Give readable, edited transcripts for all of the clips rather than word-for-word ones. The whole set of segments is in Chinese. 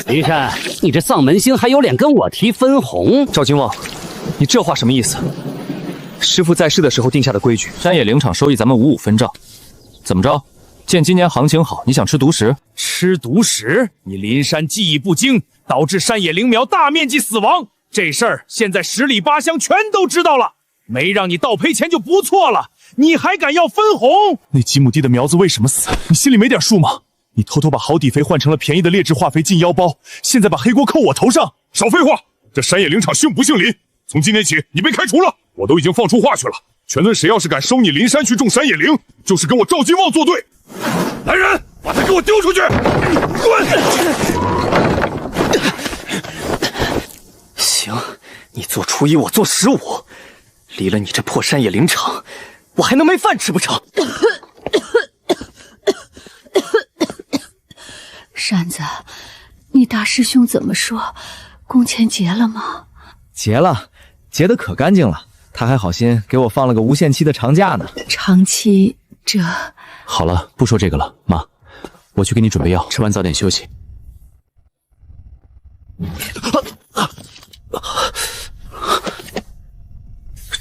林山，你这丧门星还有脸跟我提分红？赵金旺，你这话什么意思？师傅在世的时候定下的规矩，山野林场收益咱们55分账。怎么着？见今年行情好，你想吃独食？吃独食？你林山技艺不精，导致山野灵苗大面积死亡。这事儿现在10里8乡全都知道了，没让你倒赔钱就不错了，你还敢要分红？那几亩地的苗子为什么死？你心里没点数吗？你偷偷把好底肥换成了便宜的劣质化肥进腰包，现在把黑锅扣我头上！少废话！这山野林场姓不姓林？从今天起你被开除了，我都已经放出话去了。全村谁要是敢收你林山去种山野灵，就是跟我赵金旺作对。来人，把他给我丢出去！滚！行，你做初一，我做15，离了你这破山野林场，我还能没饭吃不成？山子，你大师兄怎么说？工钱结了吗？结了，结得可干净了。他还好心给我放了个无限期的长假呢。长期这……好了，不说这个了，妈，我去给你准备药，吃完早点休息。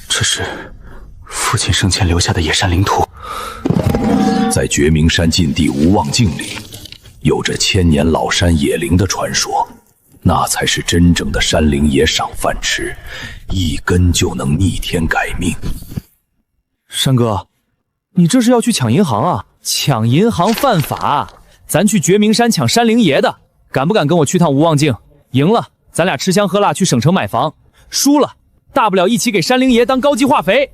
这是父亲生前留下的野山灵图。在绝明山禁地无望境里，有着千年老山野灵的传说，那才是真正的山灵野赏饭吃，一根就能逆天改命。山哥，你这是要去抢银行啊？抢银行犯法，咱去绝明山抢山灵爷的，敢不敢跟我去趟无望境？赢了，咱俩吃香喝辣去省城买房；输了，大不了一起给山灵爷当高级化肥。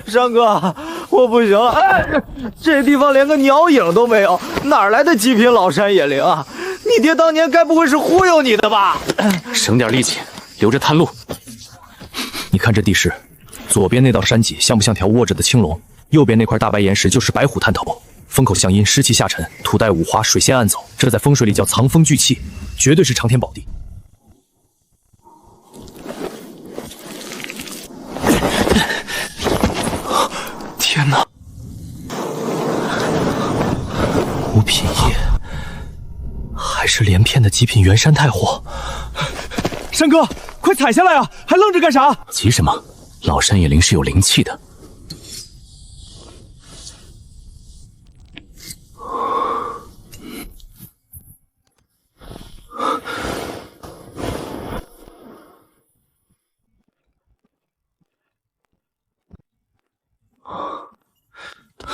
山哥，我不行了！哎，这地方连个鸟影都没有，哪来的极品老山野灵啊？你爹当年该不会是忽悠你的吧？省点力气，留着探路。你看这地势，左边那道山脊像不像条卧着的青龙？右边那块大白岩石就是白虎探头。风口向阴，湿气下沉，土带五花，水仙暗走，这在风水里叫藏风聚气，绝对是长天宝地。天哪！五品叶，还是连片的极品元山太火。山哥，快踩下来啊！还愣着干啥？急什么？老山野灵是有灵气的。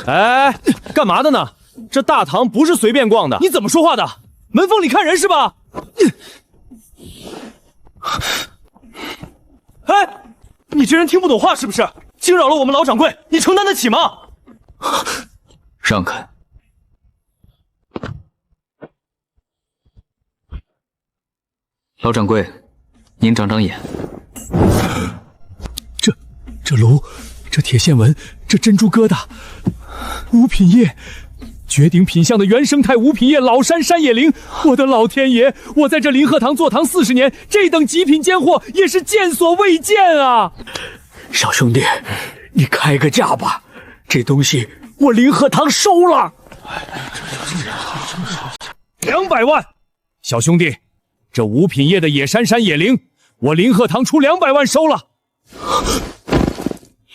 哎，干嘛的呢？这大堂不是随便逛的。你怎么说话的？门缝里看人是吧？哎，你这人听不懂话是不是？惊扰了我们老掌柜，你承担得起吗？让开！老掌柜，您长长眼。这炉，这铁线纹，这珍珠疙瘩，五品叶，绝顶品相的原生态五品叶老山山野灵，我的老天爷！我在这临鹤堂坐堂40年，这等极品尖货也是见所未见啊！小兄弟，你开个价吧，这东西我临鹤堂收了。200万，小兄弟，这5品叶的野山山野灵，我临鹤堂出200万收了。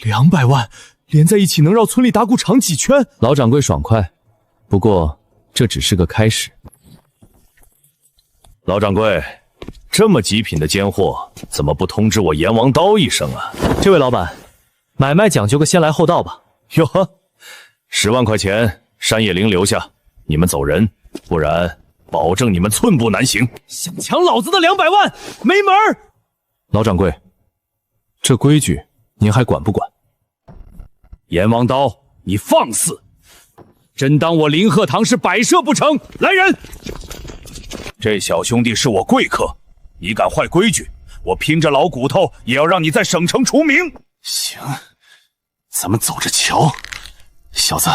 200万连在一起能绕村里打鼓场几圈？老掌柜爽快，不过这只是个开始。老掌柜，这么极品的尖货，怎么不通知我阎王刀一声啊？这位老板，买卖讲究个先来后到吧。哟呵，10万块钱，山野灵留下，你们走人，不然保证你们寸步难行。想抢老子的200万，没门儿！老掌柜，这规矩您还管不管？阎王刀，你放肆！真当我临鹤堂是摆设不成？来人！这小兄弟是我贵客，你敢坏规矩，我拼着老骨头也要让你在省城除名。行，咱们走着瞧。小子，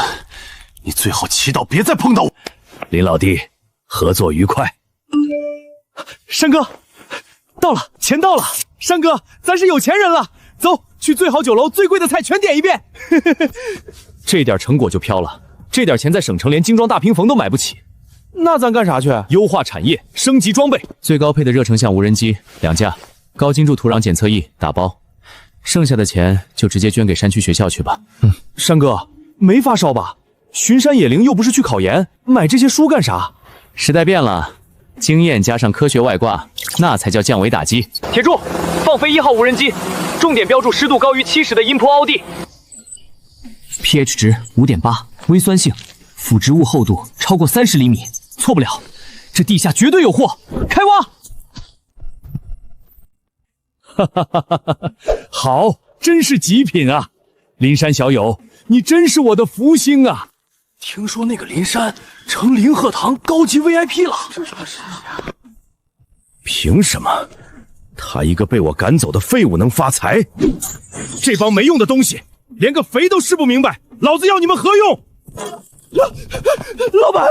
你最好祈祷别再碰到我。林老弟，合作愉快。山哥，到了，钱到了。山哥，咱是有钱人了，走，去最好酒楼，最贵的菜全点一遍。这点成果就飘了，这点钱在省城连精装大屏风都买不起。那咱干啥去？优化产业，升级装备，最高配的热成像无人机2架，高精度土壤检测仪打包，剩下的钱就直接捐给山区学校去吧。山哥，没发烧吧？巡山野灵又不是去考研，买这些书干啥？时代变了，经验加上科学外挂，那才叫降维打击。铁柱，放飞1号无人机，重点标注湿度高于70的阴坡凹地。pH 值5.8，微酸性，腐殖物厚度超过30厘米，错不了，这地下绝对有货，开挖！哈哈哈哈哈！好，真是极品啊！林山小友，你真是我的福星啊！听说那个林山成灵鹤堂高级 VIP 了，凭什么？他一个被我赶走的废物能发财？这帮没用的东西，连个肥都吃不明白，老子要你们何用？老板，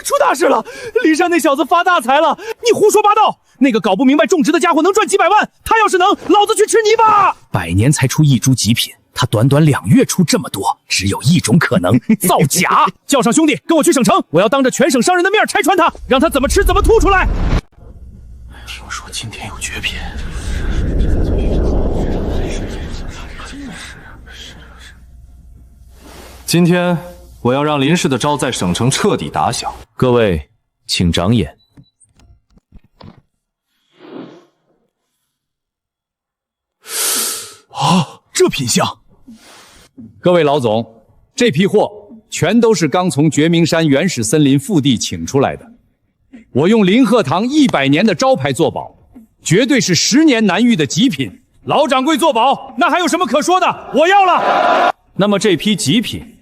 出大事了！林山那小子发大财了！你胡说八道！那个搞不明白种植的家伙能赚几百万，他要是能，老子去吃泥巴！100年才出1株极品，他短短2月出这么多，只有一种可能：造假！叫上兄弟，跟我去省城，我要当着全省商人的面拆穿他，让他怎么吃怎么吐出来！听说今天有绝品。今天我要让林氏的招在省城彻底打响，各位请长眼。这品相！各位老总，这批货全都是刚从绝明山原始森林腹地请出来的，我用林鹤堂100年的招牌做保，绝对是10年难遇的极品。老掌柜做保，那还有什么可说的？我要了。那么这批极品。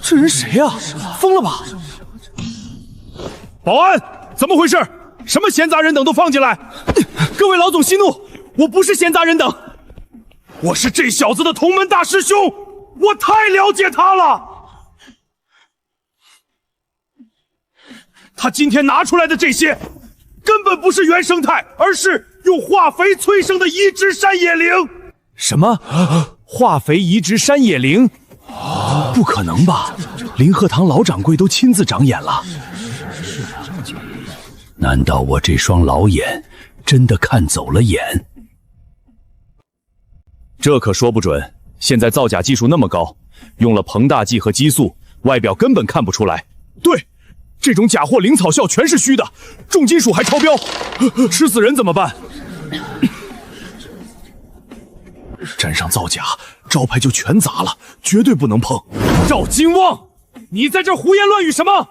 这人谁呀？疯了吧？保安，怎么回事？什么闲杂人等都放进来！各位老总息怒，我不是闲杂人等，我是这小子的同门大师兄，我太了解他了。他今天拿出来的这些，根本不是原生态，而是用化肥催生的移植山野灵。什么？化肥移植山野灵？不可能吧！林鹤堂老掌柜都亲自长眼了。难道我这双老眼真的看走了眼？这可说不准。现在造假技术那么高，用了膨大剂和激素，外表根本看不出来。对，这种假货灵草效全是虚的，重金属还超标，吃死人怎么办？沾上造假，招牌就全砸了，绝对不能碰。赵金旺，你在这胡言乱语什么？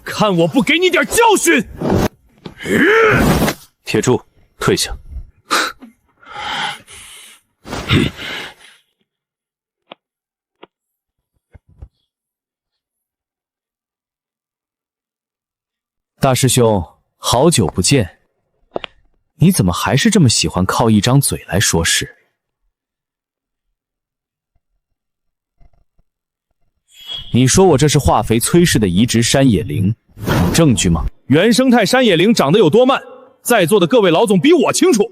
看我不给你点教训！铁柱，退下。大师兄，好久不见，你怎么还是这么喜欢靠一张嘴来说事？你说我这是化肥催氏的移植山野灵，有证据吗？原生态山野灵长得有多慢，在座的各位老总比我清楚。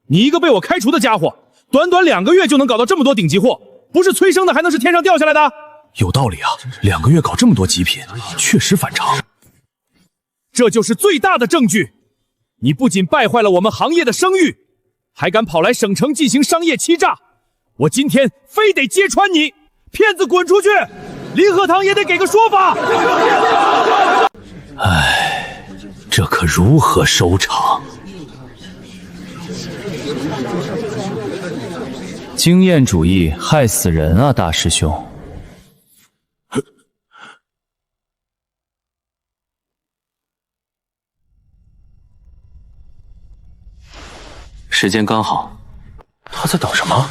你一个被我开除的家伙，短短2个月就能搞到这么多顶级货，不是催生的还能是天上掉下来的？有道理啊，2个月搞这么多极品，确实反常。这就是最大的证据，你不仅败坏了我们行业的声誉，还敢跑来省城进行商业欺诈，我今天非得揭穿你！骗子滚出去！林鹤堂也得给个说法。唉，这可如何收场？经验主义害死人啊，大师兄。时间刚好。他在等什么？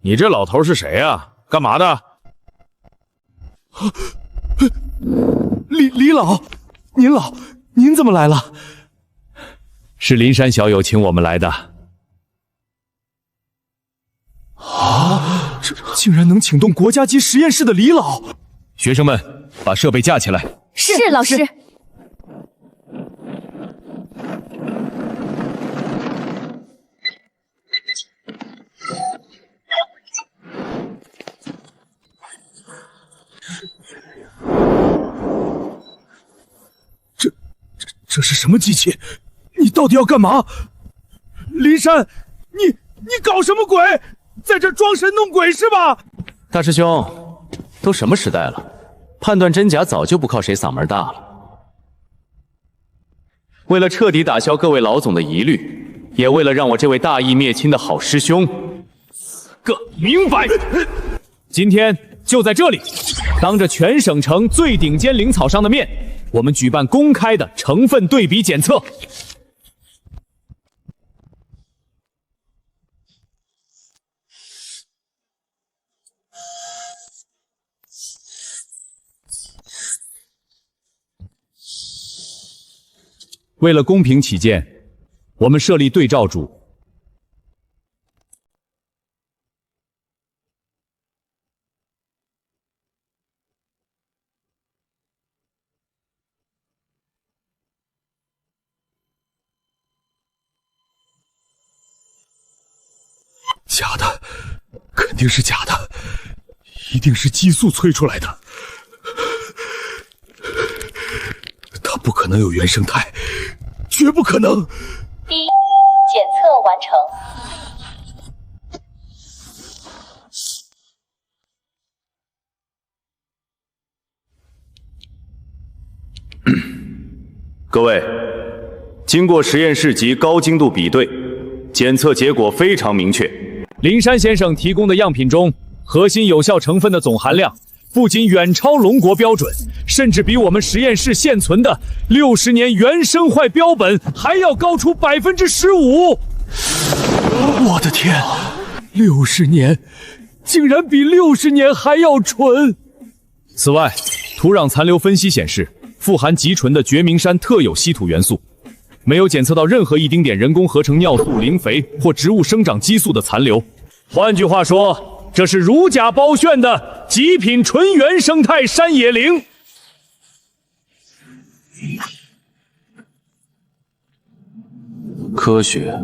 你这老头是谁呀？干嘛的？李老，您怎么来了？是林山小友请我们来的。啊！这竟然能请动国家级实验室的李老！学生们，把设备架起来。是老师。这是什么机器？你到底要干嘛？林山，你搞什么鬼？在这装神弄鬼是吧？大师兄，都什么时代了，判断真假早就不靠谁嗓门大了。为了彻底打消各位老总的疑虑，也为了让我这位大义灭亲的好师兄死个明白，今天就在这里，当着全省城最顶尖灵草商的面，我们举办公开的成分对比检测。为了公平起见，我们设立对照组。假的，肯定是假的，一定是激素催出来的。它不可能有原生态，绝不可能。第一，检测完成。各位，经过实验室级高精度比对，检测结果非常明确。林山先生提供的样品中，核心有效成分的总含量不仅远超龙国标准，甚至比我们实验室现存的60年原生坏标本还要高出15%。我的天，60年，竟然比60年还要纯！此外，土壤残留分析显示，富含极纯的绝明山特有稀土元素，没有检测到任何一丁点人工合成尿素、磷肥或植物生长激素的残留。换句话说，这是如假包炫的极品纯原生态山野灵。科学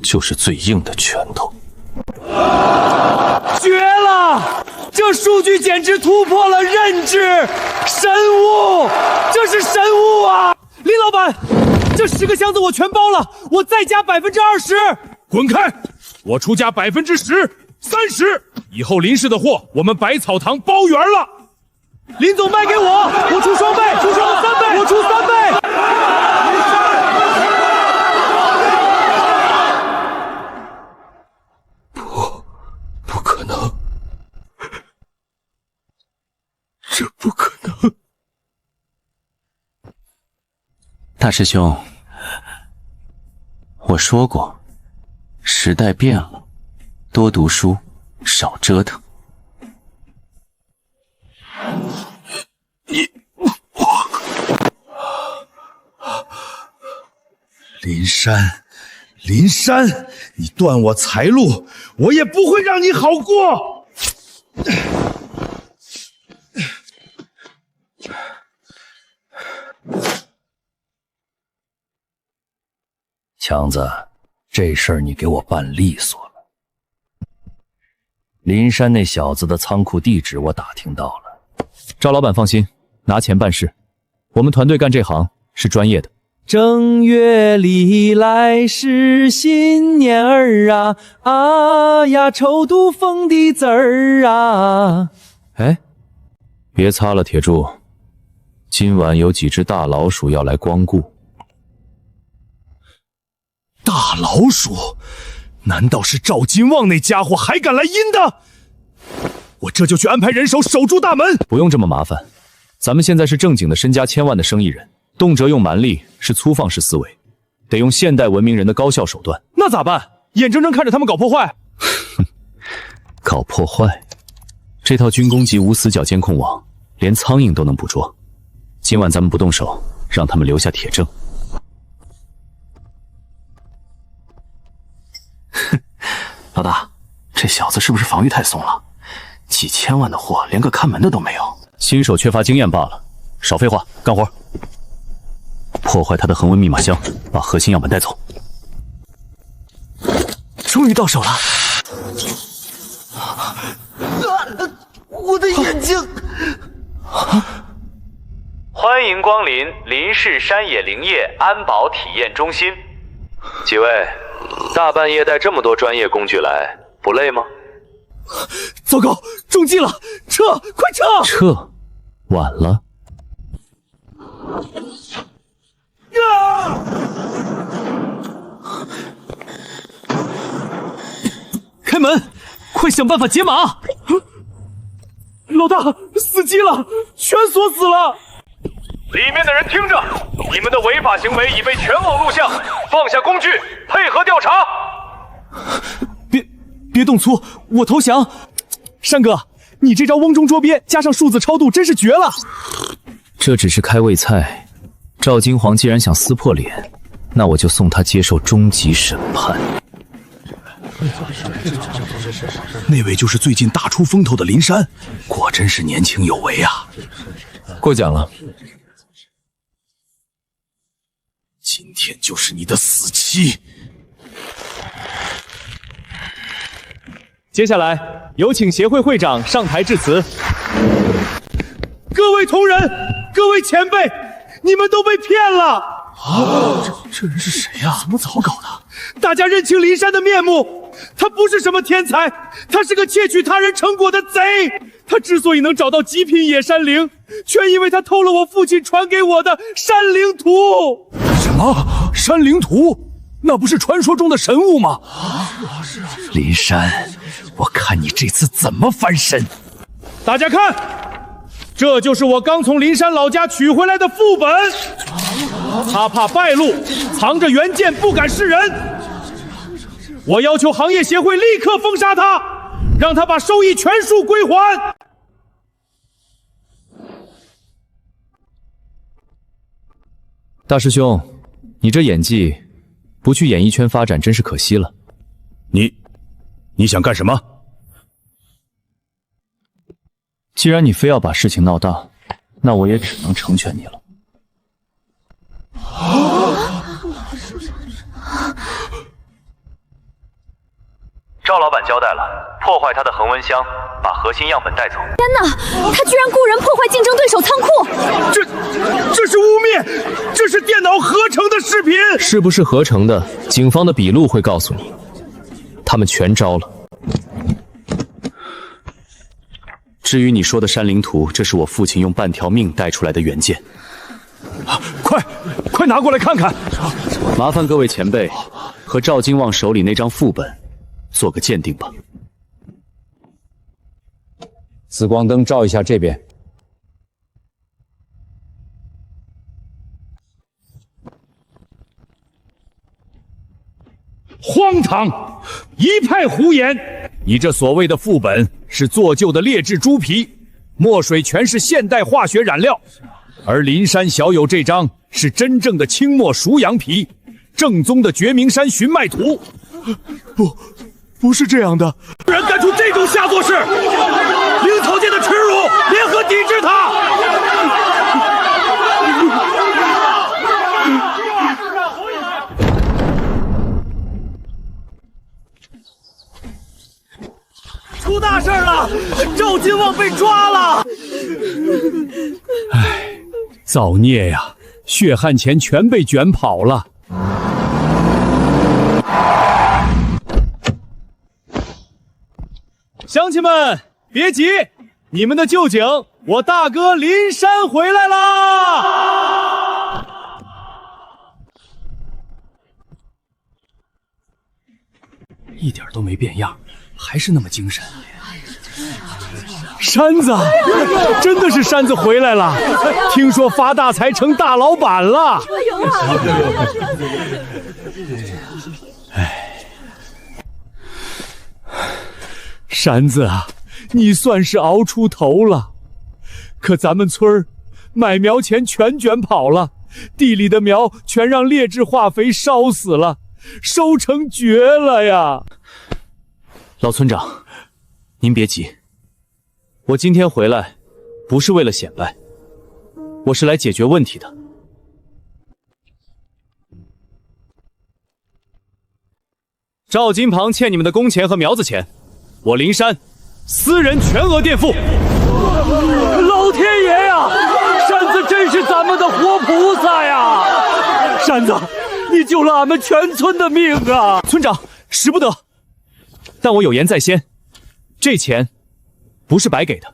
就是最硬的拳头。绝了！这数据简直突破了认知，神物！这是神物啊！林老板，这10个箱子我全包了，我再加20%。滚开！我出价10%、30%，以后林氏的货我们百草堂包圆了。林总卖给我，我出双倍，出双3倍，我出3倍。不可能，这不可能。大师兄，我说过，时代变了，多读书，少折腾。林山，你断我财路，我也不会让你好过。强子，这事儿你给我办利索了。林山那小子的仓库地址我打听到了。赵老板放心，拿钱办事，我们团队干这行是专业的。正月里来是新年儿啊，啊呀，臭肚风的字儿啊！哎，别擦了，铁柱，今晚有几只大老鼠要来光顾。大老鼠？难道是赵金旺那家伙还敢来阴的？我这就去安排人手守住大门。不用这么麻烦，咱们现在是正经的身家千万的生意人。动辄用蛮力是粗放式思维，得用现代文明人的高效手段。那咋办？眼睁睁看着他们搞破坏？搞破坏？这套军工级无死角监控网，连苍蝇都能捕捉。今晚咱们不动手，让他们留下铁证。老大，这小子是不是防御太松了？几千万的货，连个看门的都没有。新手缺乏经验罢了，少废话，干活。破坏他的恒温密码箱，把核心样本带走。终于到手了！我的眼睛！欢迎光临林氏山野林业安保体验中心。几位，大半夜带这么多专业工具来，不累吗？糟糕，中计了！撤，快撤！撤，晚了。开门，快想办法解码！老大，死机了，全锁死了！里面的人听着，你们的违法行为已被全网录像，放下工具，配合调查。别动粗，我投降。山哥，你这招瓮中捉鳖加上数字超度真是绝了。这只是开胃菜，赵金黄既然想撕破脸，那我就送他接受终极审判。那位就是最近大出风头的林山，果真是年轻有为啊！过奖了。今天就是你的死期。接下来有请协会会长上台致辞。各位同仁，各位前辈，你们都被骗了！这人是谁呀？怎么早搞的？大家认清林山的面目，他不是什么天才，他是个窃取他人成果的贼。他之所以能找到极品野山灵，全因为他偷了我父亲传给我的山灵图。什么？山灵图？那不是传说中的神物吗？是啊。林山，我看你这次怎么翻身！大家看，这就是我刚从林山老家取回来的副本。他怕败露，藏着原件不敢示人。我要求行业协会立刻封杀他，让他把收益全数归还。大师兄，你这演技不去演艺圈发展真是可惜了。你想干什么？既然你非要把事情闹大，那我也只能成全你了。赵老板交代了，破坏他的恒温箱，把核心样本带走。天哪，他居然雇人破坏竞争对手仓库！这是污蔑，这是电脑合成的视频。是不是合成的？警方的笔录会告诉你。他们全招了。至于你说的山灵图，这是我父亲用半条命带出来的原件。快拿过来看看！麻烦各位前辈和赵金旺手里那张副本做个鉴定吧。紫光灯照一下这边。荒唐！一派胡言！你这所谓的副本是做旧的劣质猪皮，墨水全是现代化学染料，而林山小友这张是真正的清末熟羊皮，正宗的绝明山寻脉图。不是这样的！居然干出这种下作事，灵草界的耻辱，联合抵制他！出大事了！赵金旺被抓了！唉，造孽呀！血汗钱全被卷跑了。乡亲们，别急，你们的旧警，我大哥林山回来啦！一点都没变样，还是那么精神。山子，真的是山子回来了！听说发大财成大老板了。山子啊，你算是熬出头了。可咱们村儿买苗钱全卷跑了，地里的苗全让劣质化肥烧死了，收成绝了呀！老村长，您别急，我今天回来不是为了显摆，我是来解决问题的。赵金庞欠你们的工钱和苗子钱，我灵山私人全额垫付。老天爷呀，山子真是咱们的活菩萨呀！山子，你救了俺们全村的命啊！村长，使不得，但我有言在先，这钱不是白给的，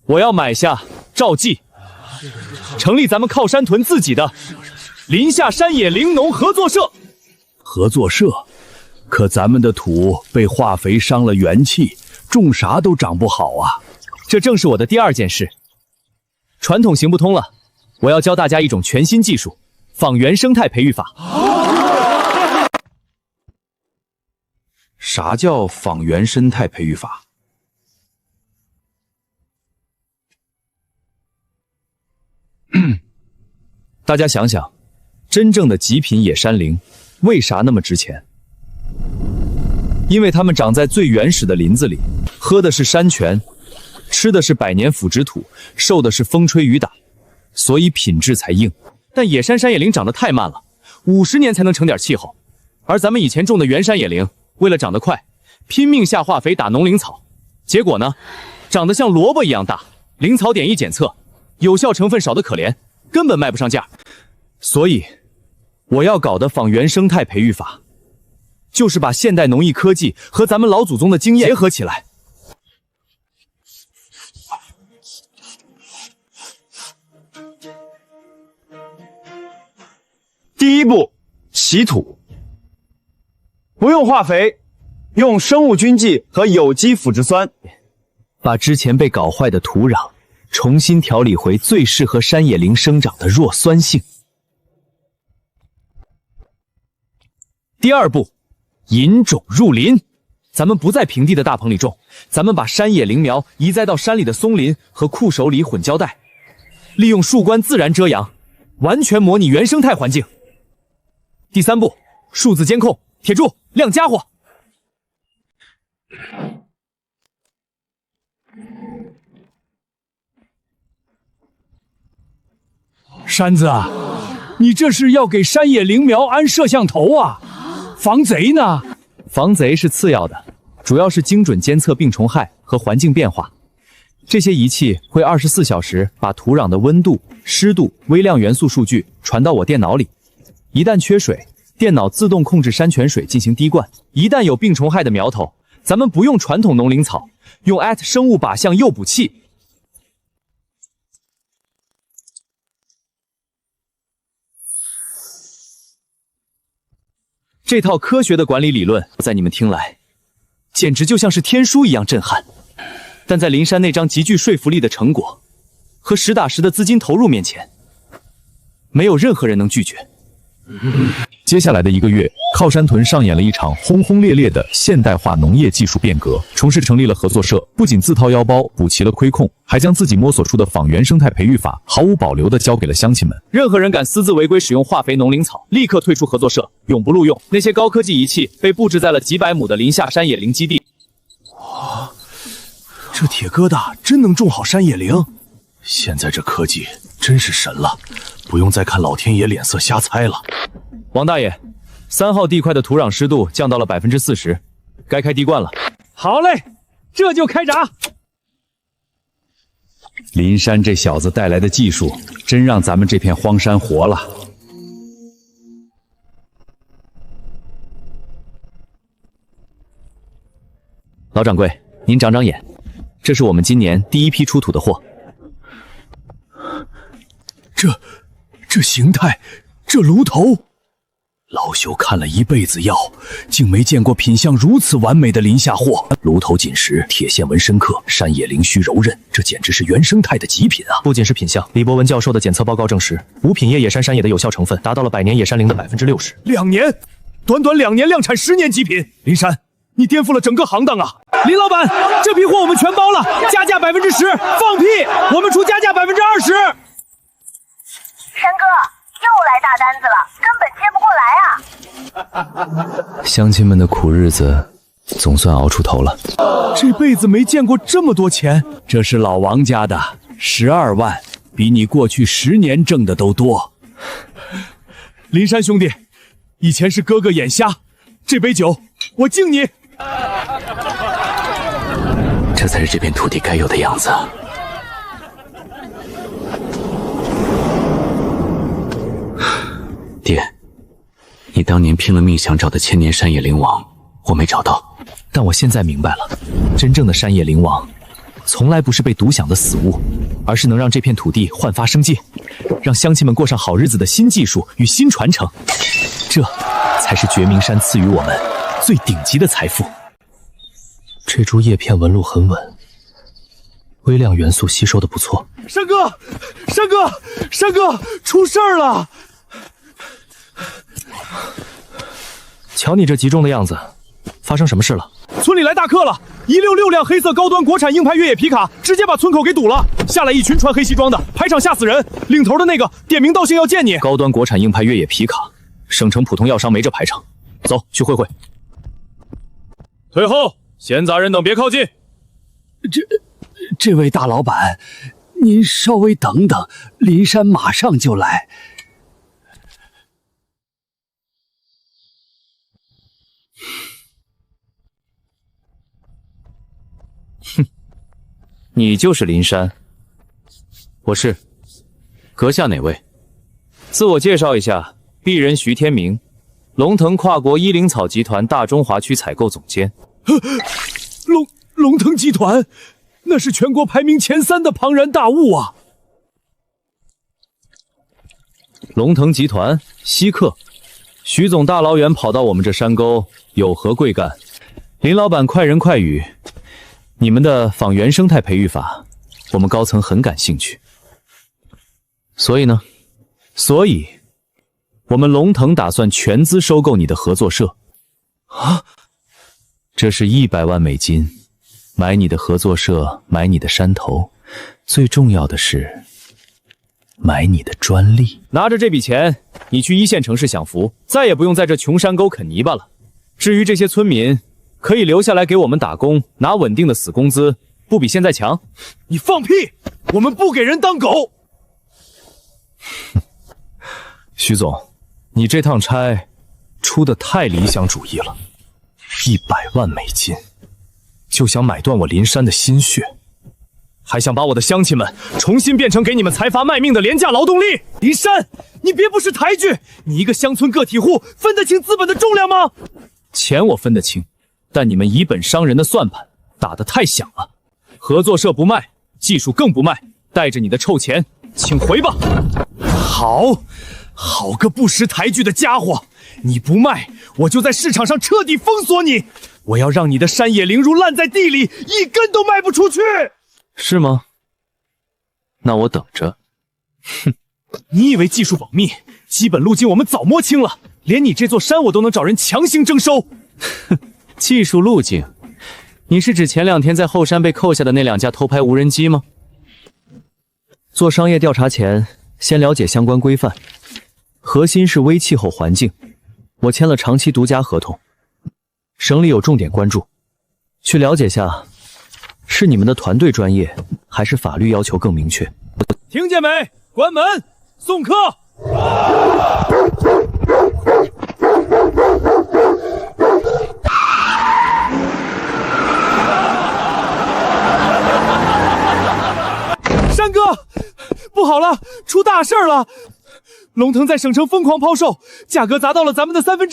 我要买下赵记，成立咱们靠山屯自己的林下山野林农合作社。合作社，可咱们的土被化肥伤了元气，种啥都长不好啊！这正是我的第二件事。传统行不通了，我要教大家一种全新技术——仿原生态培育法。啥叫仿原生态培育法？大家想想，真正的极品野山羚为啥那么值钱？因为它们长在最原始的林子里，喝的是山泉，吃的是百年腐殖土，受的是风吹雨打，所以品质才硬。但野山野羚长得太慢了，50年才能成点气候。而咱们以前种的原山野羚，为了长得快，拼命下化肥打农灵草，结果呢，长得像萝卜一样大，灵草点一检测，有效成分少得可怜，根本卖不上价。所以我要搞的仿原生态培育法，就是把现代农艺科技和咱们老祖宗的经验结合起来。第一步，洗土，不用化肥，用生物菌剂和有机腐殖酸，把之前被搞坏的土壤重新调理回最适合山野羚生长的弱酸性。第二步，引种入林。咱们不在平地的大棚里种，咱们把山野羚苗移栽到山里的松林和库手里混交带，利用树冠自然遮阳，完全模拟原生态环境。第三步，数字监控，铁柱亮家伙。山子啊，你这是要给山野羚苗安摄像头啊？防贼呢？防贼是次要的，主要是精准监测病虫害和环境变化。这些仪器会24小时把土壤的温度、湿度、微量元素数据传到我电脑里。一旦缺水，电脑自动控制山泉水进行滴灌。一旦有病虫害的苗头，咱们不用传统农灵草，用生物靶向诱捕器。这套科学的管理理论，在你们听来，简直就像是天书一样震撼。但在灵山那张极具说服力的成果和实打实的资金投入面前，没有任何人能拒绝。接下来的1个月，靠山屯上演了一场轰轰烈烈的现代化农业技术变革。重氏成立了合作社，不仅自掏腰包补齐了亏空，还将自己摸索出的仿原生态培育法毫无保留地交给了乡亲们。任何人敢私自违规使用化肥、农灵草，立刻退出合作社，永不录用。那些高科技仪器被布置在了几百亩的林下山野羚基地。哇，这铁疙瘩真能种好山野羚！现在这科技真是神了，不用再看老天爷脸色瞎猜了。王大爷，3号地块的土壤湿度降到了40%，该开滴灌了。好嘞，这就开闸。林山这小子带来的技术，真让咱们这片荒山活了。老掌柜，您长长眼，这是我们今年第1批出土的货。这形态，这炉头，老朽看了一辈子药，竟没见过品相如此完美的林下货。炉头紧实，铁线纹深刻，山野羚须柔韧，这简直是原生态的极品啊！不仅是品相，李博文教授的检测报告证实，5品叶野山山野的有效成分达到了百年野山羚的60%。2年，短短2年量产10年极品，林山，你颠覆了整个行当啊！林老板，这批货我们全包了，加价10%，放屁，我们出加价20%。山哥又来大单子了，根本接不过来啊！乡亲们的苦日子总算熬出头了。这辈子没见过这么多钱，这是老王家的12万，比你过去10年挣的都多。林山兄弟，以前是哥哥眼瞎，这杯酒我敬你。这才是这片土地该有的样子。爹，你当年拼了命想找的千年山野灵王，我没找到。但我现在明白了，真正的山野灵王，从来不是被独享的死物，而是能让这片土地焕发生机，让乡亲们过上好日子的新技术与新传承。这才是绝明山赐予我们最顶级的财富。这株叶片纹路很稳，微量元素吸收的不错。山哥，山哥，山哥，出事儿了！瞧你这集中的样子，发生什么事了？村里来大客了，166辆黑色高端国产硬派越野皮卡，直接把村口给堵了。下来一群穿黑西装的，排场吓死人。领头的那个点名道姓要见你。高端国产硬派越野皮卡，省城普通药商没这排场。走去会会。退后，闲杂人等别靠近。这位大老板，您稍微等等，林山马上就来。哼，你就是林山。我是。阁下哪位？自我介绍一下，鄙人徐天明，龙腾跨国伊灵草集团大中华区采购总监。龙腾集团，那是全国排名前3的庞然大物啊！龙腾集团稀客，徐总大老远跑到我们这山沟，有何贵干？林老板快人快语，你们的仿原生态培育法，我们高层很感兴趣。所以呢？所以，我们龙腾打算全资收购你的合作社。啊！这是100万美金，买你的合作社，买你的山头，最重要的是买你的专利。拿着这笔钱，你去1线城市享福，再也不用在这穷山沟啃泥巴了。至于这些村民，可以留下来给我们打工，拿稳定的死工资，不比现在强？你放屁！我们不给人当狗。徐总，你这趟差出的太理想主义了，100万美金就想买断我林山的心血，还想把我的乡亲们重新变成给你们财阀卖命的廉价劳动力。林山，你别不识抬举，你一个乡村个体户，分得清资本的重量吗？钱我分得清，但你们以本伤人的算盘打得太响了。合作社不卖，技术更不卖，带着你的臭钱，请回吧。好个不识抬举的家伙！你不卖，我就在市场上彻底封锁你！我要让你的山野灵如烂在地里，一根都卖不出去！是吗？那我等着。哼！你以为技术保密，基本路径我们早摸清了，连你这座山我都能找人强行征收。哼！技术路径？你是指前2天在后山被扣下的那2架偷拍无人机吗？做商业调查前，先了解相关规范。核心是微气候环境，我签了长期独家合同，省里有重点关注，去了解下，是你们的团队专业，还是法律要求更明确？听见没？关门，送客。山哥，不好了，出大事了！龙腾在省城疯狂抛售，价格砸到了咱们的1/3。林总，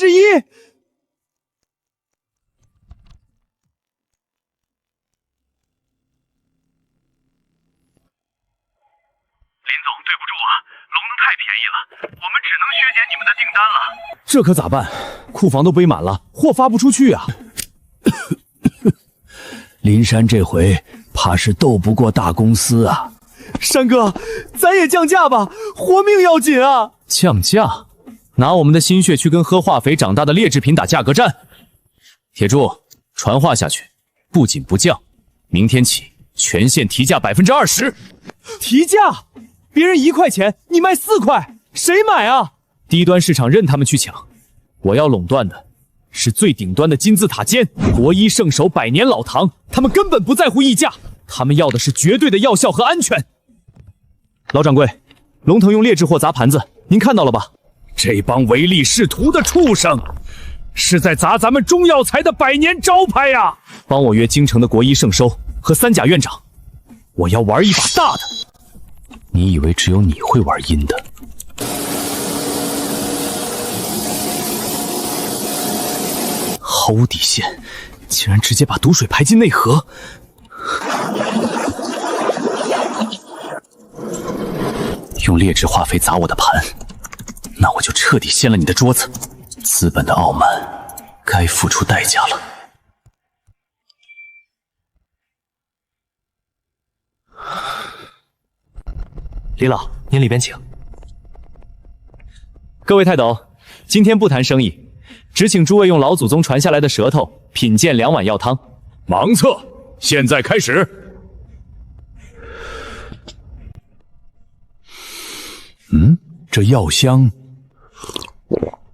对不住啊，龙腾太便宜了，我们只能削减你们的订单了。这可咋办？库房都背满了，货发不出去啊！林山这回怕是斗不过大公司啊！山哥，咱也降价吧，活命要紧啊！降价？拿我们的心血去跟喝化肥长大的劣质品打价格战？铁柱，传话下去，不仅不降，明天起全线提价20%。提价？别人1块钱，你卖4块，谁买啊？低端市场任他们去抢，我要垄断的是最顶端的金字塔尖，国医圣手百年老堂，他们根本不在乎溢价，他们要的是绝对的药效和安全。老掌柜，龙腾用劣质货砸盘子，您看到了吧？这帮唯利是图的畜生，是在砸咱们中药材的百年招牌呀！帮我约京城的国医圣收和三甲院长，我要玩一把大的。你以为只有你会玩阴的？毫无底线，竟然直接把毒水排进内河！用劣质化肥砸我的盘，那我就彻底掀了你的桌子。资本的傲慢，该付出代价了。李老，您里边请。各位泰斗，今天不谈生意，只请诸位用老祖宗传下来的舌头品鉴2碗药汤。盲测，现在开始。这药香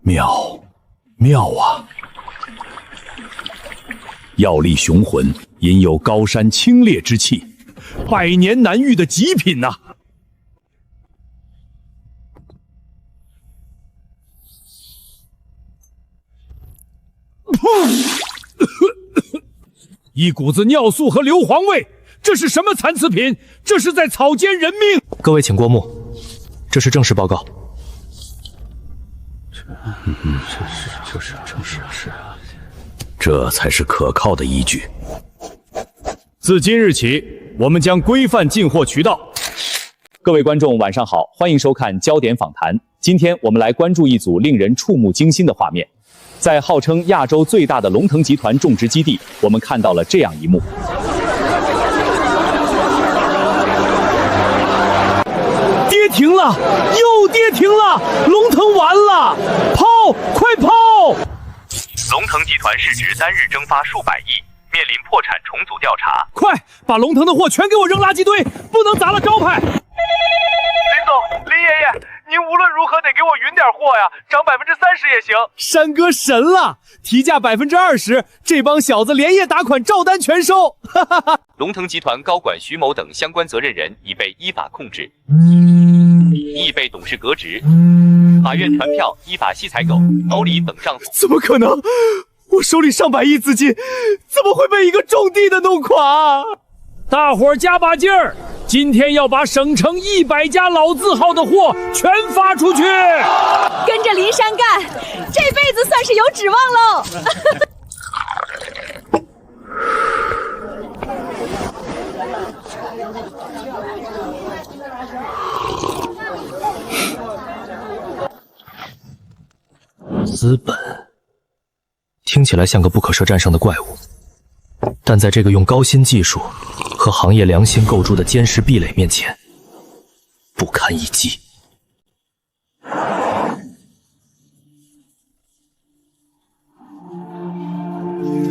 妙啊！药力雄浑，隐有高山清冽之气，百年难遇的极品呐！一股子尿素和硫磺味，这是什么残次品？这是在草菅人命！各位请过目，这是正式报告。这才是可靠的依据。自今日起，我们将规范进货渠道。各位观众，晚上好，欢迎收看焦点访谈。今天我们来关注一组令人触目惊心的画面。在号称亚洲最大的龙腾集团种植基地，我们看到了这样一幕。跌停了，又跌停了，龙腾完了，抛，快抛！龙腾集团市值单日蒸发数百亿，面临破产重组调查。快把龙腾的货全给我扔垃圾堆，不能砸了招牌！林总，林爷爷，您无论如何得给我匀点货呀，涨30%也行。山哥神了，提价20%，这帮小子连夜打款照单全收。哈哈哈！龙腾集团高管徐某等相关责任人已被依法控制，亦被董事革职。法院传票依法系采购、欧里等账户。怎么可能？我手里上百亿资金，怎么会被一个种地的弄垮？大伙儿加把劲儿！今天要把省城100家老字号的货全发出去！跟着林山干，这辈子算是有指望喽！资本听起来像个不可赦战胜的怪物，但在这个用高新技术和行业良心构筑的坚实壁垒面前，不堪一击。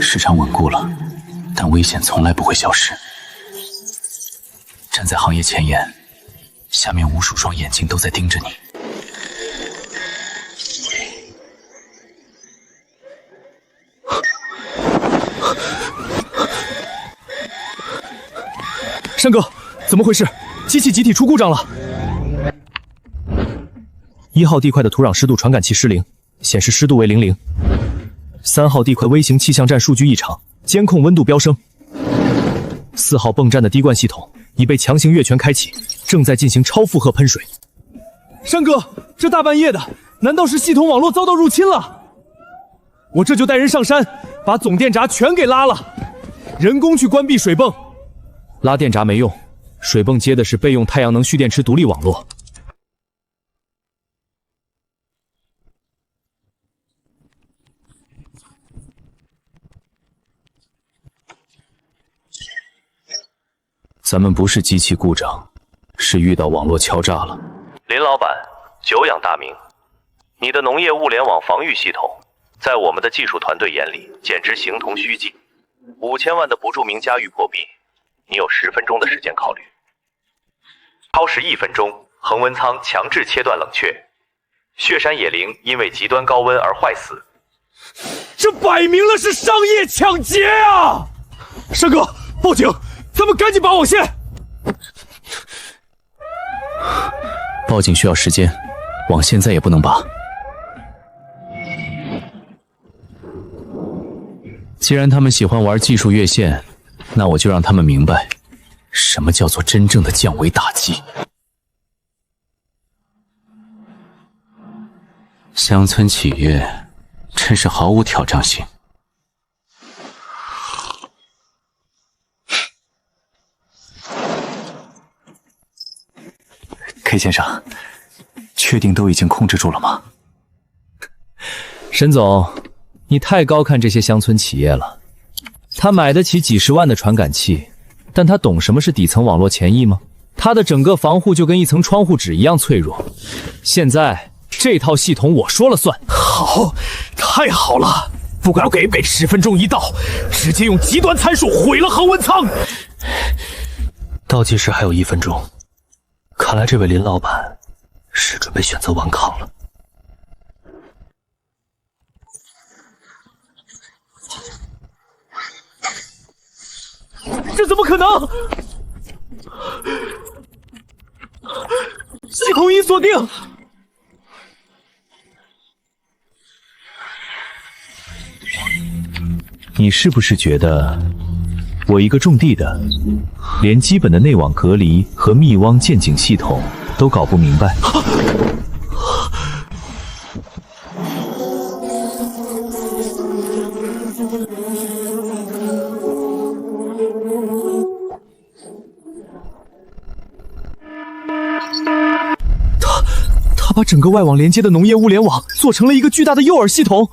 市场稳固了，但危险从来不会消失。站在行业前沿，下面无数双眼睛都在盯着你。山哥，怎么回事？机器集体出故障了。1号地块的土壤湿度传感器失灵，显示湿度为00。3号地块微型气象站数据异常，监控温度飙升。4号泵站的滴灌系统已被强行越权开启，正在进行超负荷喷水。山哥，这大半夜的，难道是系统网络遭到入侵了？我这就带人上山，把总电闸全给拉了，人工去关闭水泵。拉电闸没用，水泵接的是备用太阳能蓄电池独立网络。咱们不是机器故障，是遇到网络敲诈了。林老板，久仰大名，你的农业物联网防御系统，在我们的技术团队眼里简直形同虚技。5000万的不著名家喻破壁，你有10分钟的时间考虑。超时1分钟，恒温舱强制切断冷却，血山野灵因为极端高温而坏死。这摆明了是商业抢劫啊！山哥，报警！咱们赶紧拔网线。报警需要时间，网现在也不能拔。既然他们喜欢玩技术越线，那我就让他们明白，什么叫做真正的降维打击。乡村企业真是毫无挑战性。K 先生，确定都已经控制住了吗？沈总，你太高看这些乡村企业了。他买得起几十万的传感器，但他懂什么是底层网络潜移吗？他的整个防护就跟一层窗户纸一样脆弱。现在这套系统我说了算。好，太好了！不管给10分钟一到，直接用极端参数毁了恒温舱。倒计时还有1分钟，看来这位林老板是准备选择顽抗了。这怎么可能？系统已锁定。你是不是觉得我一个种地的，连基本的内网隔离和密汪见景系统都搞不明白？他把整个外网连接的农业物联网做成了一个巨大的诱饵系统。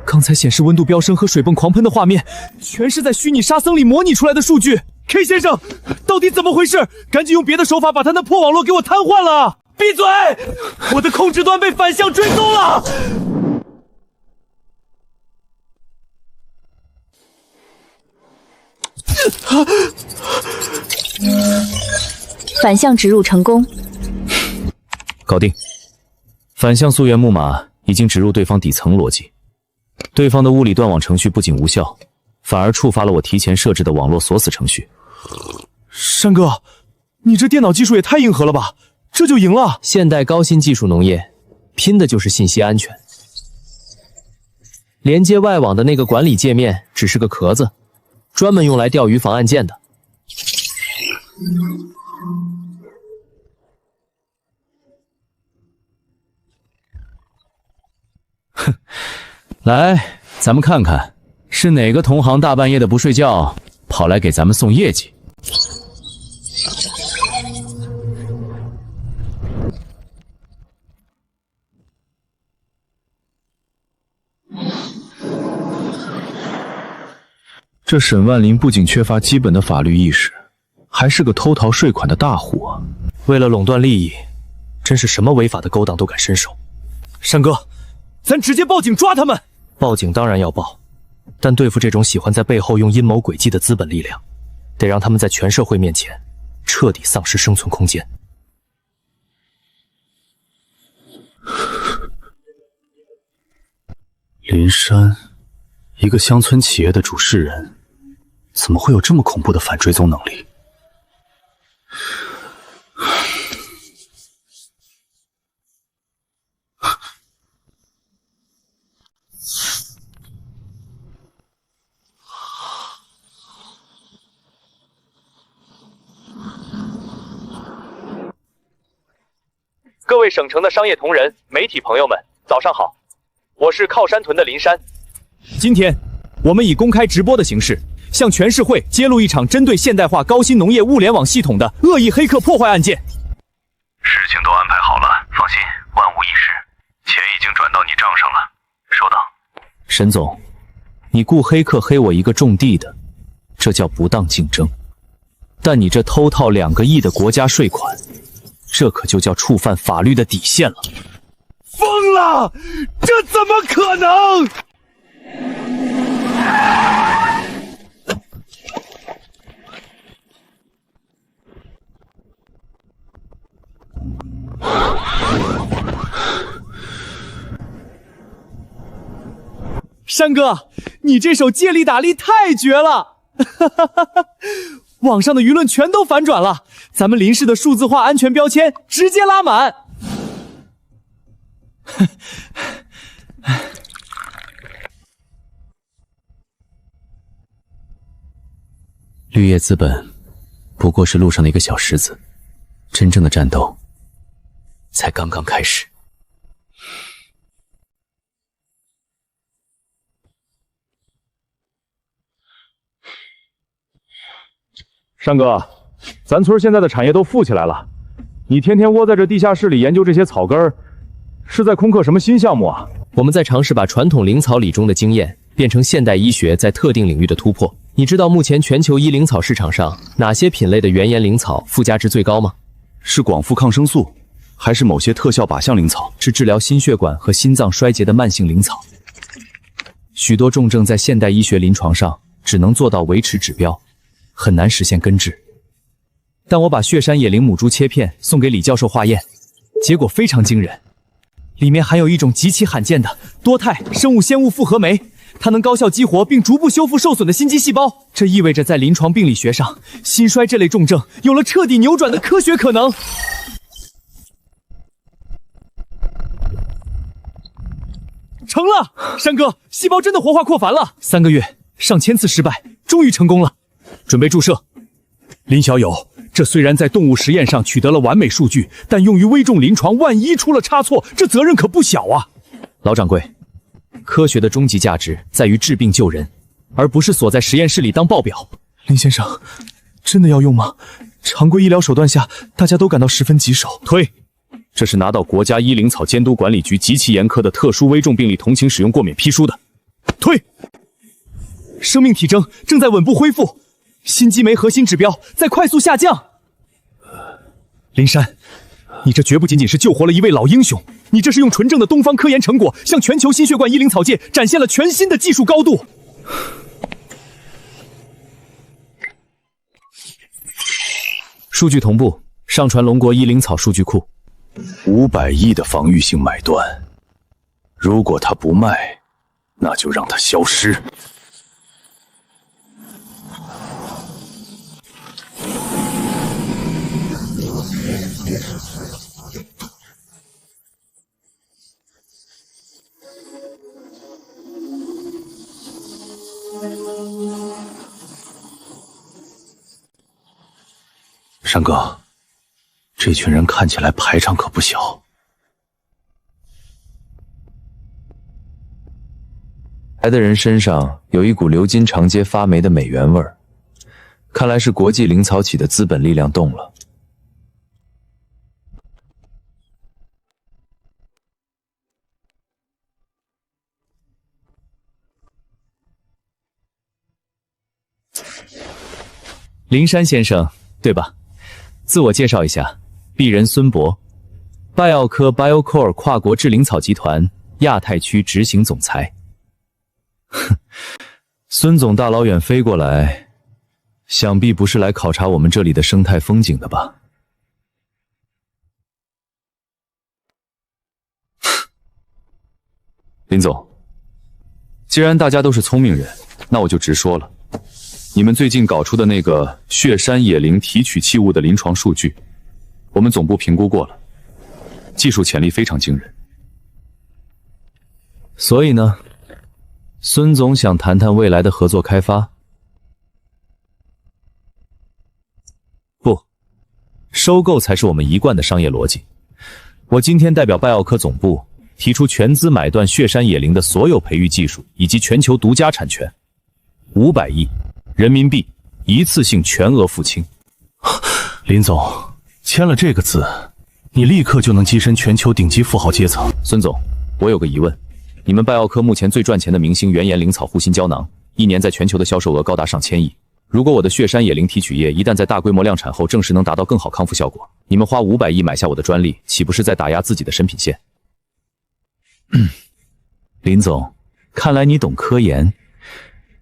刚才显示温度飙升和水泵狂喷的画面，全是在虚拟沙僧里模拟出来的数据。K 先生，到底怎么回事？赶紧用别的手法把他那破网络给我瘫痪了！闭嘴！我的控制端被反向追踪了。反向植入成功，搞定。反向溯源木马已经植入对方底层逻辑，对方的物理断网程序不仅无效，反而触发了我提前设置的网络锁死程序。山哥，你这电脑技术也太硬核了吧，这就赢了！现代高新技术农业，拼的就是信息安全。连接外网的那个管理界面只是个壳子，专门用来钓鱼防按键的。哼，来，咱们看看是哪个同行大半夜的不睡觉，跑来给咱们送业绩。这沈万林不仅缺乏基本的法律意识，还是个偷逃税款的大户啊！为了垄断利益，真是什么违法的勾当都敢伸手。山哥，咱直接报警抓他们！报警当然要报，但对付这种喜欢在背后用阴谋诡计的资本力量，得让他们在全社会面前彻底丧失生存空间。林山，一个乡村企业的主事人，怎么会有这么恐怖的反追踪能力？各位省城的商业同仁、媒体朋友们，早上好，我是靠山屯的林山。今天，我们以公开直播的形式，向全社会揭露一场针对现代化高新农业物联网系统的恶意黑客破坏案件。事情都安排好了，放心，万无一失，钱已经转到你账上了，收到。沈总，你雇黑客黑我一个种地的，这叫不当竞争。但你这偷套2个亿的国家税款，这可就叫触犯法律的底线了。疯了！这怎么可能？山哥，你这手借力打力太绝了！网上的舆论全都反转了，咱们林氏的数字化安全标签直接拉满。绿叶资本不过是路上的一个小石子，真正的战斗才刚刚开始。山哥，咱村现在的产业都富起来了，你天天窝在这地下室里研究这些草根儿，是在攻克什么新项目啊？我们在尝试把传统灵草理中的经验变成现代医学在特定领域的突破。你知道目前全球医灵草市场上哪些品类的原研灵草附加值最高吗？是广富抗生素，还是某些特效靶向灵草？是治疗心血管和心脏衰竭的慢性灵草。许多重症在现代医学临床上只能做到维持指标，很难实现根治。但我把血山野灵母猪切片送给李教授化验，结果非常惊人，里面含有一种极其罕见的多肽生物纤物复合酶，它能高效激活并逐步修复受损的心肌细胞。这意味着在临床病理学上，心衰这类重症有了彻底扭转的科学可能。成了，山哥，细胞真的活化扩繁了。3个月，上千次失败，终于成功了。准备注射。林小友，这虽然在动物实验上取得了完美数据，但用于危重临床，万一出了差错，这责任可不小啊。老掌柜，科学的终极价值在于治病救人，而不是锁在实验室里当报表。林先生，真的要用吗？常规医疗手段下，大家都感到十分棘手。推，这是拿到国家医灵草监督管理局极其严苛的特殊危重病例同情使用过免批书的。推，生命体征正在稳步恢复，心肌酶核心指标在快速下降。林山，你这绝不仅仅是救活了一位老英雄，你这是用纯正的东方科研成果，向全球心血管医灵草界展现了全新的技术高度。数据同步，上传龙国医灵草数据库。500亿的防御性买断，如果他不卖，那就让他消失。山哥，这群人看起来排场可不小。来的人身上有一股流经长街发霉的美元味儿，看来是国际灵草企的资本力量动了。林山先生，对吧？自我介绍一下，鄙人孙博，拜奥科 BioCore 跨国制灵草集团亚太区执行总裁。哼，孙总大老远飞过来，想必不是来考察我们这里的生态风景的吧？林总，既然大家都是聪明人，那我就直说了。你们最近搞出的那个血山野灵提取器物的临床数据，我们总部评估过了，技术潜力非常惊人。所以呢，孙总想谈谈未来的合作开发？不，收购才是我们一贯的商业逻辑。我今天代表拜奥科总部提出全资买断血山野灵的所有培育技术以及全球独家产权，500亿人民币一次性全额付清。林总签了这个字，你立刻就能跻身全球顶级富豪阶层。孙总，我有个疑问，你们拜奥科目前最赚钱的明星原研灵草护心胶囊，一年在全球的销售额高达上千亿。如果我的血山野灵提取液一旦在大规模量产后证实能达到更好康复效果，你们花500亿买下我的专利，岂不是在打压自己的生品线？林总，看来你懂科研，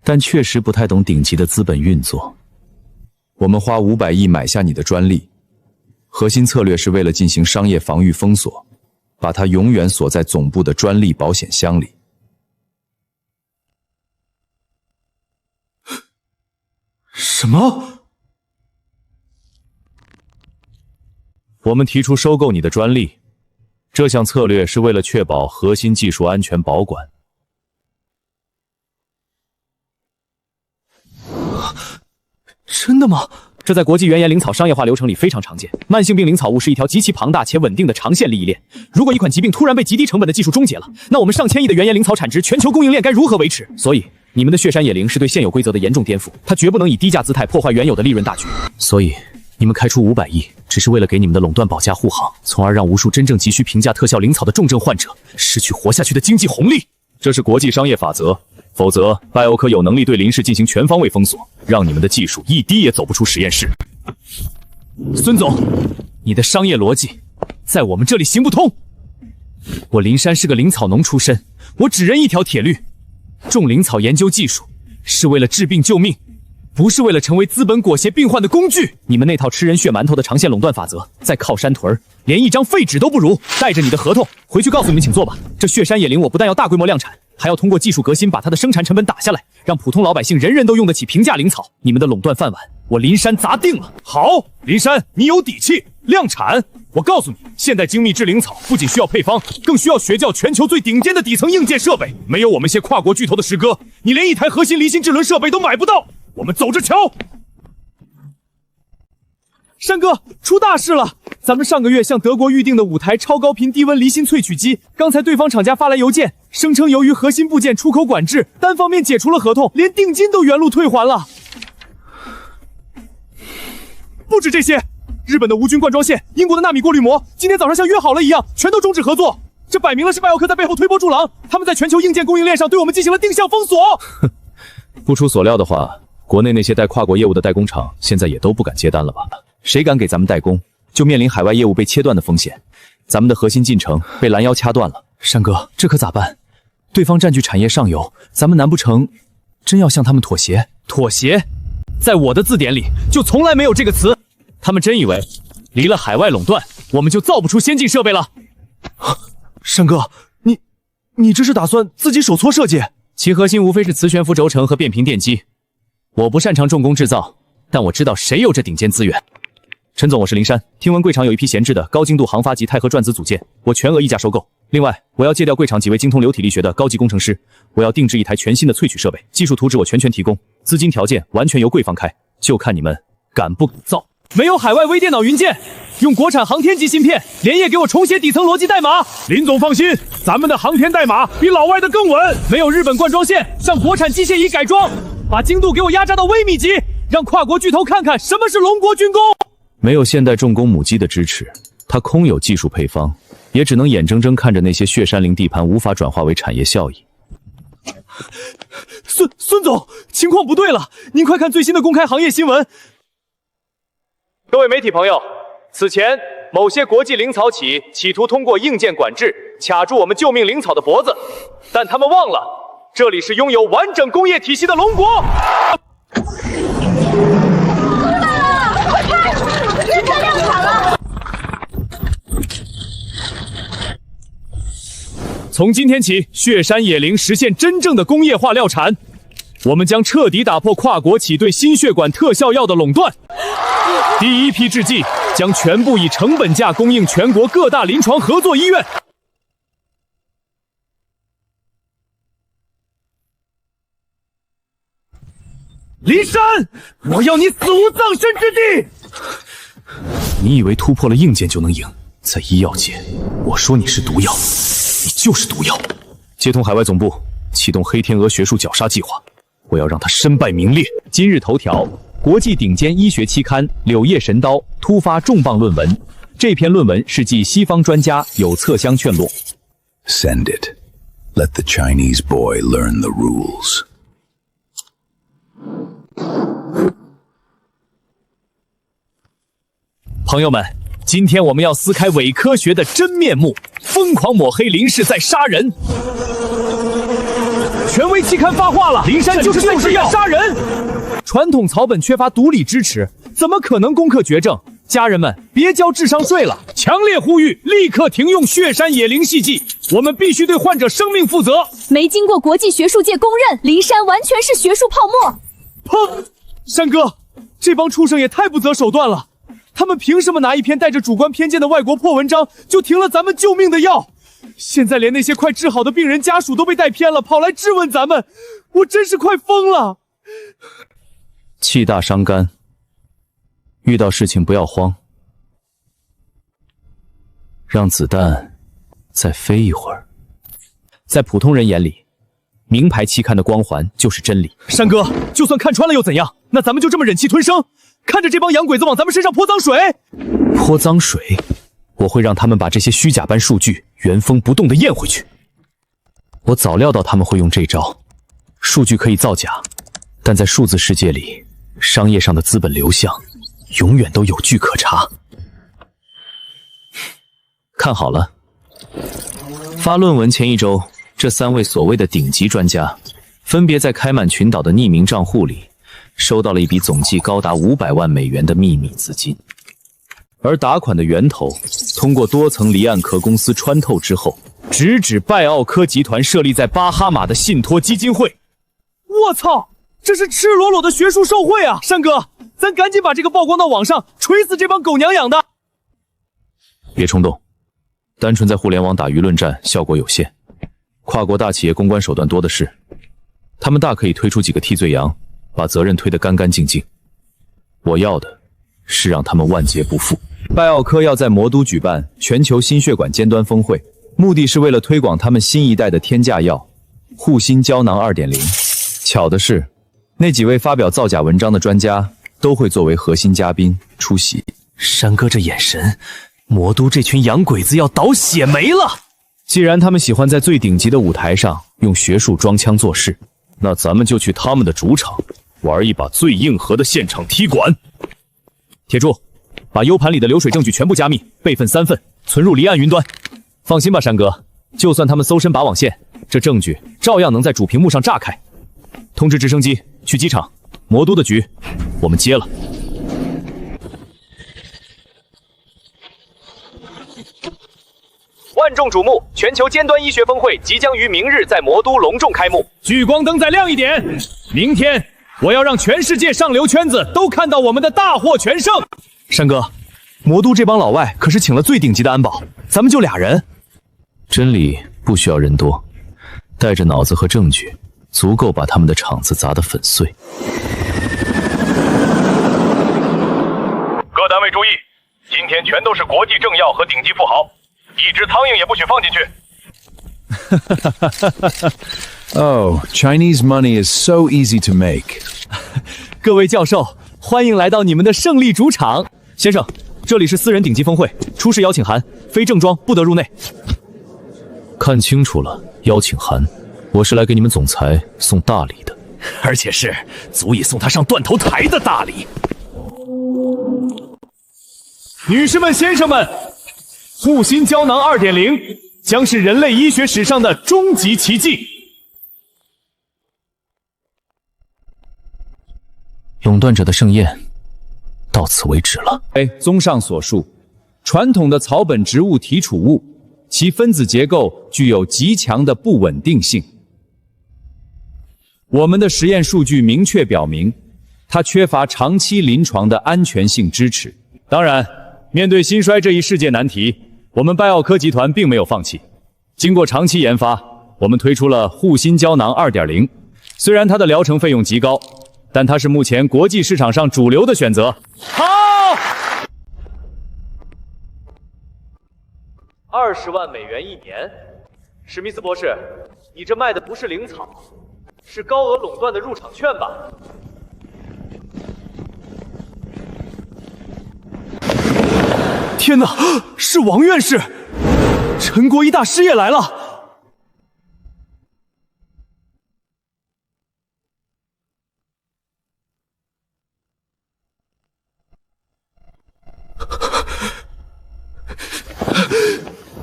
但确实不太懂顶级的资本运作。我们花500亿买下你的专利，核心策略是为了进行商业防御封锁，把它永远锁在总部的专利保险箱里。什么？我们提出收购你的专利，这项策略是为了确保核心技术安全保管。真的吗？这在国际原研灵草商业化流程里非常常见。慢性病灵草物是一条极其庞大且稳定的长线利益链。如果一款疾病突然被极低成本的技术终结了，那我们上千亿的原研灵草产值全球供应链该如何维持？所以，你们的血山野灵是对现有规则的严重颠覆，它绝不能以低价姿态破坏原有的利润大局。所以，你们开出500亿，只是为了给你们的垄断保驾护航，从而让无数真正急需平价特效灵草的重症患者失去活下去的经济红利。这是国际商业法则。否则，拜欧科有能力对林氏进行全方位封锁，让你们的技术一滴也走不出实验室。孙总，你的商业逻辑在我们这里行不通。我林山是个灵草农出身，我只认一条铁律：种灵草研究技术是为了治病救命，不是为了成为资本裹挟病患的工具。你们那套吃人血馒头的长线垄断法则，在靠山屯连一张废纸都不如。带着你的合同回去告诉你们请做吧。这血山野灵我不但要大规模量产，还要通过技术革新把它的生产成本打下来，让普通老百姓人人都用得起平价灵草。你们的垄断饭碗，我林山砸定了。好，林山，你有底气，量产。我告诉你，现代精密制灵草不仅需要配方，更需要学校全球最顶尖的底层硬件设备。没有我们些跨国巨头的师哥，你连一台核心离心制轮设备都买不到。我们走着瞧。山哥，出大事了！咱们上个月向德国预定的5台超高频低温离心萃取机，刚才对方厂家发来邮件，声称由于核心部件出口管制，单方面解除了合同，连定金都原路退还了。不止这些，日本的无菌灌装线、英国的纳米过滤膜，今天早上像约好了一样，全都终止合作。这摆明了是拜奥克在背后推波助澜，他们在全球硬件供应链上对我们进行了定向封锁。不出所料的话，国内那些带跨国业务的代工厂现在也都不敢接单了吧？谁敢给咱们代工，就面临海外业务被切断的风险。咱们的核心进程被拦腰掐断了。山哥，这可咋办？对方占据产业上游，咱们难不成真要向他们妥协？妥协，在我的字典里就从来没有这个词。他们真以为离了海外垄断，我们就造不出先进设备了？山哥，你这是打算自己手搓设计？其核心无非是磁悬浮轴承和变频电机。我不擅长重工制造，但我知道谁有这顶尖资源。陈总，我是林山，听闻贵厂有一批闲置的高精度航发级钛合转子组件，我全额溢价收购。另外，我要借调贵厂几位精通流体力学的高级工程师，我要定制一台全新的萃取设备，技术图纸我全权提供，资金条件完全由贵方开，就看你们敢不敢造。没有海外微电脑云件，用国产航天级芯片，连夜给我重写底层逻辑代码。林总放心，咱们的航天代码比老外的更稳。没有日本灌装线，上国产机械仪改装，把精度给我压榨到微米级，让跨国巨头看看什么是龙国军工。没有现代重工母机的支持，它空有技术配方，也只能眼睁睁看着那些血山灵地盘无法转化为产业效益。孙总，情况不对了，您快看最新的公开行业新闻。各位媒体朋友，此前某些国际灵草企企图通过硬件管制卡住我们救命灵草的脖子，但他们忘了，这里是拥有完整工业体系的龙国。真的量产了！从今天起，血山野灵实现真正的工业化量产。我们将彻底打破跨国企对心血管特效药的垄断。第一批制剂将全部以成本价供应全国各大临床合作医院。林山，我要你死无葬身之地！你以为突破了硬件就能赢？在医药界，我说你是毒药，你就是毒药。接通海外总部，启动黑天鹅学术绞杀计划，我要让他身败名裂。今日头条：国际顶尖医学期刊《柳叶神刀》突发重磅论文。这篇论文是继西方专家有侧相劝落。Send it. Let the Chinese boy learn the rules. 朋友们，今天我们要撕开伪科学的真面目，疯狂抹黑林氏在杀人。权威期刊发话了，林山就是要杀人。传统草本缺乏独立支持，怎么可能攻克绝症？家人们，别交智商税了！强烈呼吁立刻停用血山野灵系剂，我们必须对患者生命负责。没经过国际学术界公认，林山完全是学术泡沫。砰！山哥，这帮畜生也太不择手段了！他们凭什么拿一篇带着主观偏见的外国破文章就停了咱们救命的药？现在连那些快治好的病人家属都被带偏了，跑来质问咱们，我真是快疯了！气大伤肝，遇到事情不要慌，让子弹再飞一会儿。在普通人眼里，名牌期刊的光环就是真理。山哥，就算看穿了又怎样？那咱们就这么忍气吞声，看着这帮洋鬼子往咱们身上泼脏水？泼脏水？我会让他们把这些虚假般数据原封不动地咽回去。我早料到他们会用这招。数据可以造假，但在数字世界里，商业上的资本流向永远都有据可查。看好了，发论文前一周，这3位所谓的顶级专家，分别在开曼群岛的匿名账户里收到了一笔总计高达500万美元的秘密资金。而打款的源头，通过多层离岸壳公司穿透之后，直指拜奥科集团设立在巴哈马的信托基金会。我操，这是赤裸裸的学术受贿啊！山哥，咱赶紧把这个曝光到网上，锤死这帮狗娘养的！别冲动，单纯在互联网打舆论战效果有限，跨国大企业公关手段多的是，他们大可以推出几个替罪羊，把责任推得干干净净。我要的是让他们万劫不复。拜奥科要在魔都举办全球心血管尖端峰会，目的是为了推广他们新一代的天价药护心胶囊 2.0。 巧的是，那几位发表造假文章的专家都会作为核心嘉宾出席。山哥这眼神，魔都这群洋鬼子要倒血霉了。既然他们喜欢在最顶级的舞台上用学术装腔作势，那咱们就去他们的主场玩一把最硬核的现场踢馆。铁柱，把 U 盘里的流水证据全部加密，备份3份，存入离岸云端。放心吧，山哥，就算他们搜身拔网线，这证据照样能在主屏幕上炸开。通知直升机去机场，魔都的局我们接了。万众瞩目，全球尖端医学峰会即将于明日在魔都隆重开幕。聚光灯再亮一点，明天我要让全世界上流圈子都看到我们的大获全胜。山哥，魔都这帮老外可是请了最顶级的安保，咱们就俩人。真理不需要人多，带着脑子和证据，足够把他们的场子砸得粉碎。各单位注意，今天全都是国际政要和顶级富豪，一只苍蝇也不许放进去。Oh, Chinese money is so easy to make. 各位教授，欢迎来到你们的胜利主场。先生，这里是私人顶级峰会，出示邀请函，非正装不得入内。看清楚了，邀请函，我是来给你们总裁送大礼的，而且是足以送他上断头台的大礼。女士们、先生们，护心胶囊 2.0 将是人类医学史上的终极奇迹。垄断者的盛宴到此为止了。综上所述，传统的草本植物提储物，其分子结构具有极强的不稳定性。我们的实验数据明确表明，它缺乏长期临床的安全性支持。当然，面对兴衰这一世界难题，我们拜奥科集团并没有放弃。经过长期研发，我们推出了护心胶囊 2.0。虽然它的疗程费用极高，但它是目前国际市场上主流的选择。好，20万美元一年。史密斯博士，你这卖的不是灵草，是高额垄断的入场券吧？天哪，是王院士！陈国一大师也来了。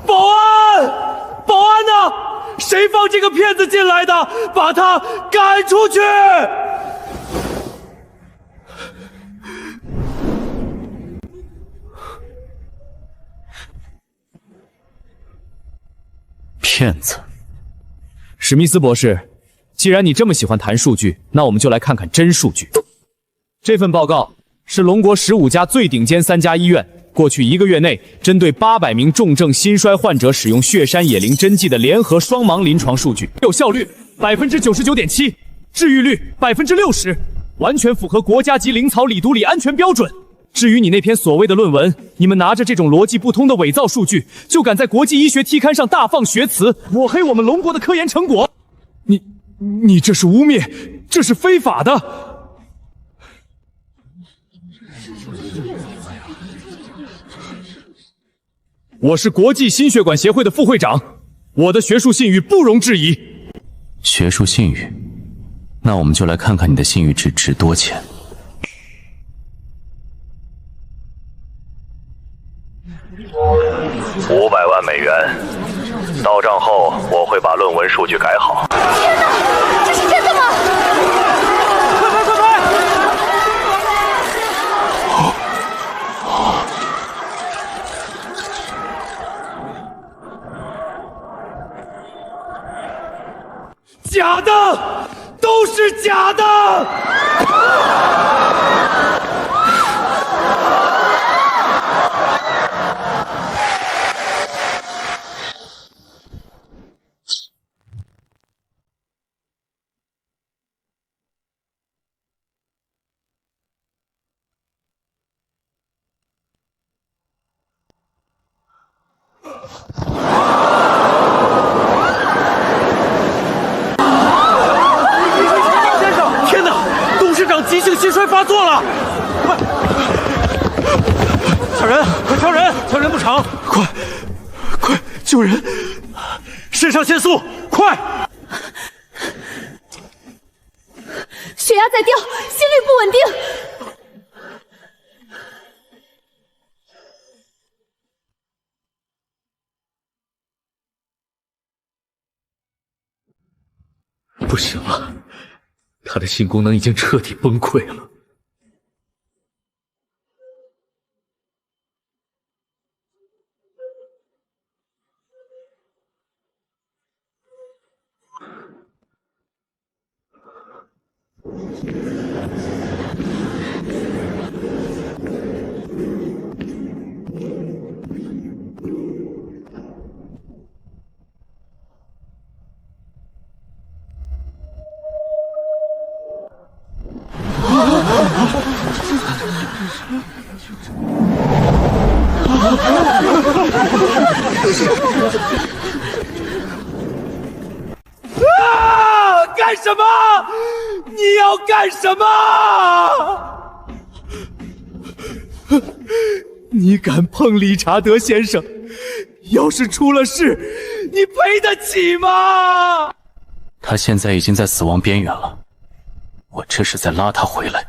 保安！保安呢？谁放这个骗子进来的？把他赶出去！骗子！史密斯博士，既然你这么喜欢谈数据，那我们就来看看真数据。这份报告是龙国15家最顶尖3家医院过去1个月内针对800名重症心衰患者使用血山野灵针剂的联合双盲临床数据，有效率99.7%，治愈率60%，完全符合国家级灵草理毒理安全标准。至于你那篇所谓的论文，你们拿着这种逻辑不通的伪造数据，就敢在国际医学期刊上大放厥词，抹黑我们龙国的科研成果。你这是污蔑，这是非法的。我是国际心血管协会的副会长，我的学术信誉不容置疑。学术信誉？那我们就来看看你的信誉值多钱。500万美元，到账后我会把论文数据改好。天哪，这是真的吗？快！假的，都是假的！急性心衰发作了！快抢人！快抢人！抢人不成！快救人！肾上腺素，快！血压在掉，心率不稳定。不行了，他的性功能已经彻底崩溃了。干什么？你要干什么？你敢碰理查德先生？要是出了事，你赔得起吗？他现在已经在死亡边缘了，我这是在拉他回来。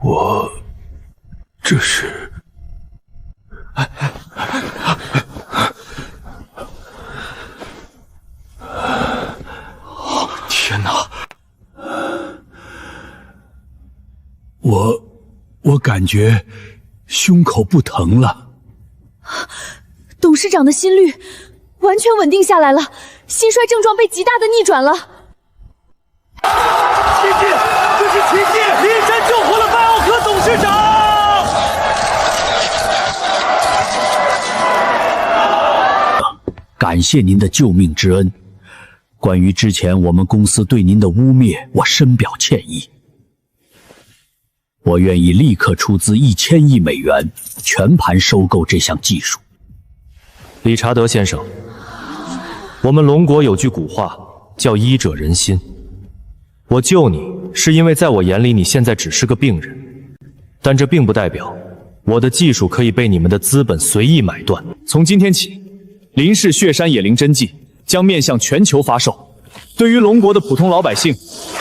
我这是……天哪！我感觉胸口不疼了。董事长的心率完全稳定下来了，心衰症状被极大的逆转了。奇迹！这是奇迹！林山救活了拜奥科董事长！感谢您的救命之恩。关于之前我们公司对您的污蔑，我深表歉意。我愿意立刻出资1000亿美元，全盘收购这项技术。理查德先生，我们龙国有句古话叫医者仁心。我救你是因为在我眼里你现在只是个病人，但这并不代表我的技术可以被你们的资本随意买断。从今天起，林氏血山野灵针剂将面向全球发售。对于龙国的普通老百姓，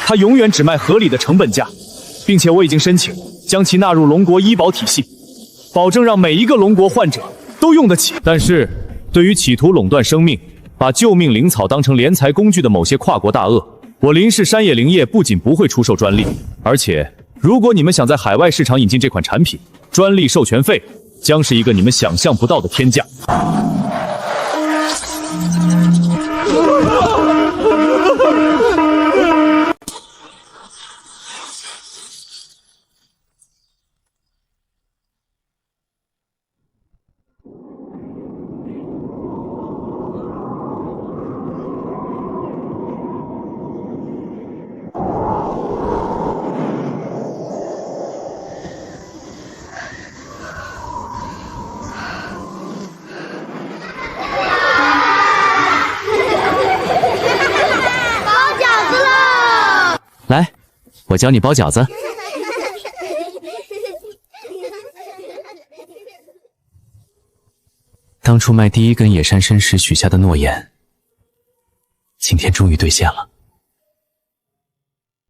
它永远只卖合理的成本价，并且我已经申请将其纳入龙国医保体系，保证让每一个龙国患者都用得起。但是，对于企图垄断生命、把救命灵草当成敛财工具的某些跨国大鳄，我林氏山野灵业不仅不会出售专利，而且如果你们想在海外市场引进这款产品，专利授权费将是一个你们想象不到的天价。来，我教你包饺子。当初卖第一根野山参时许下的诺言，今天终于兑现了。